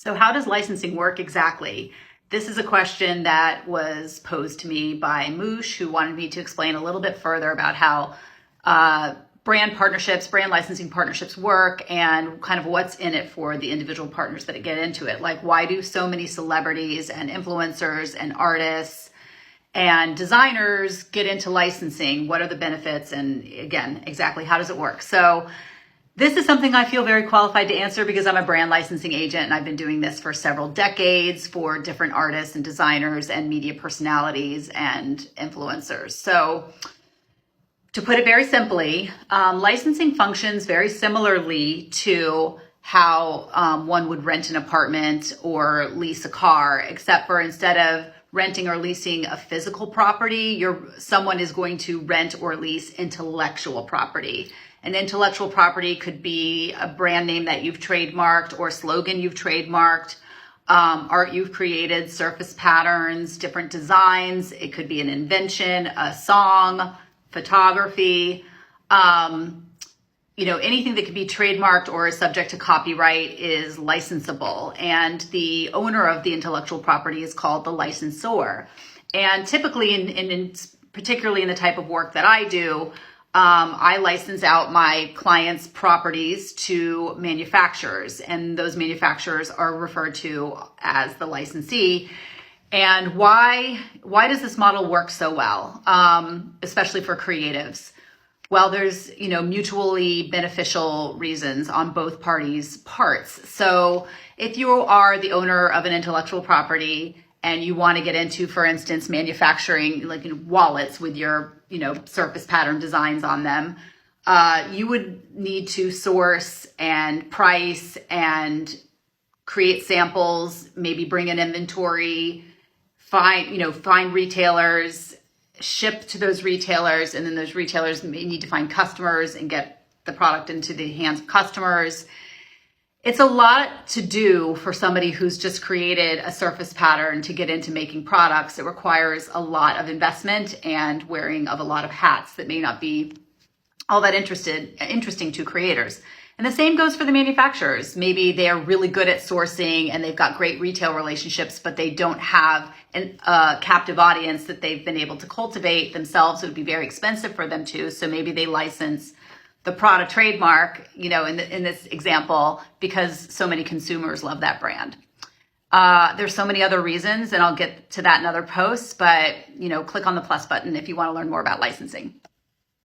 So how does licensing work exactly? This is a question that was posed to me by Moosh, who wanted me to explain a little bit further about how brand partnerships, brand licensing partnerships work and kind of what's in it for the individual partners that get into it. Like, why do so many celebrities and influencers and artists and designers get into licensing? What are the benefits? And again, exactly how does it work? So this is something I feel very qualified to answer because I'm a brand licensing agent and I've been doing this for several decades for different artists and designers and media personalities and influencers. So to put it very simply, licensing functions very similarly to how one would rent an apartment or lease a car, except for instead of renting or leasing a physical property, someone is going to rent or lease intellectual property. An intellectual property could be a brand name that you've trademarked or slogan you've trademarked, art you've created, surface patterns, different designs. It could be an invention, a song, photography, anything that could be trademarked or is subject to copyright is licensable. And the owner of the intellectual property is called the licensor. And typically, particularly in the type of work that I do, I license out my clients' properties to manufacturers, and those manufacturers are referred to as the licensee. And why does this model work so well, especially for creatives? Well, there's, mutually beneficial reasons on both parties' parts. So if you are the owner of an intellectual property and you want to get into, for instance, manufacturing like wallets with your, surface pattern designs on them, you would need to source and price and create samples, maybe bring in inventory, find retailers, ship to those retailers, and then those retailers may need to find customers and get the product into the hands of customers. It's a lot to do for somebody who's just created a surface pattern to get into making products. It requires a lot of investment and wearing of a lot of hats that may not be all that interesting to creators. And the same goes for the manufacturers. Maybe they are really good at sourcing and they've got great retail relationships, but they don't have a captive audience that they've been able to cultivate themselves. It would be very expensive for them to. So maybe they license the Prada trademark, in this example, because so many consumers love that brand. There's so many other reasons, and I'll get to that in other posts, but, click on the plus button if you want to learn more about licensing.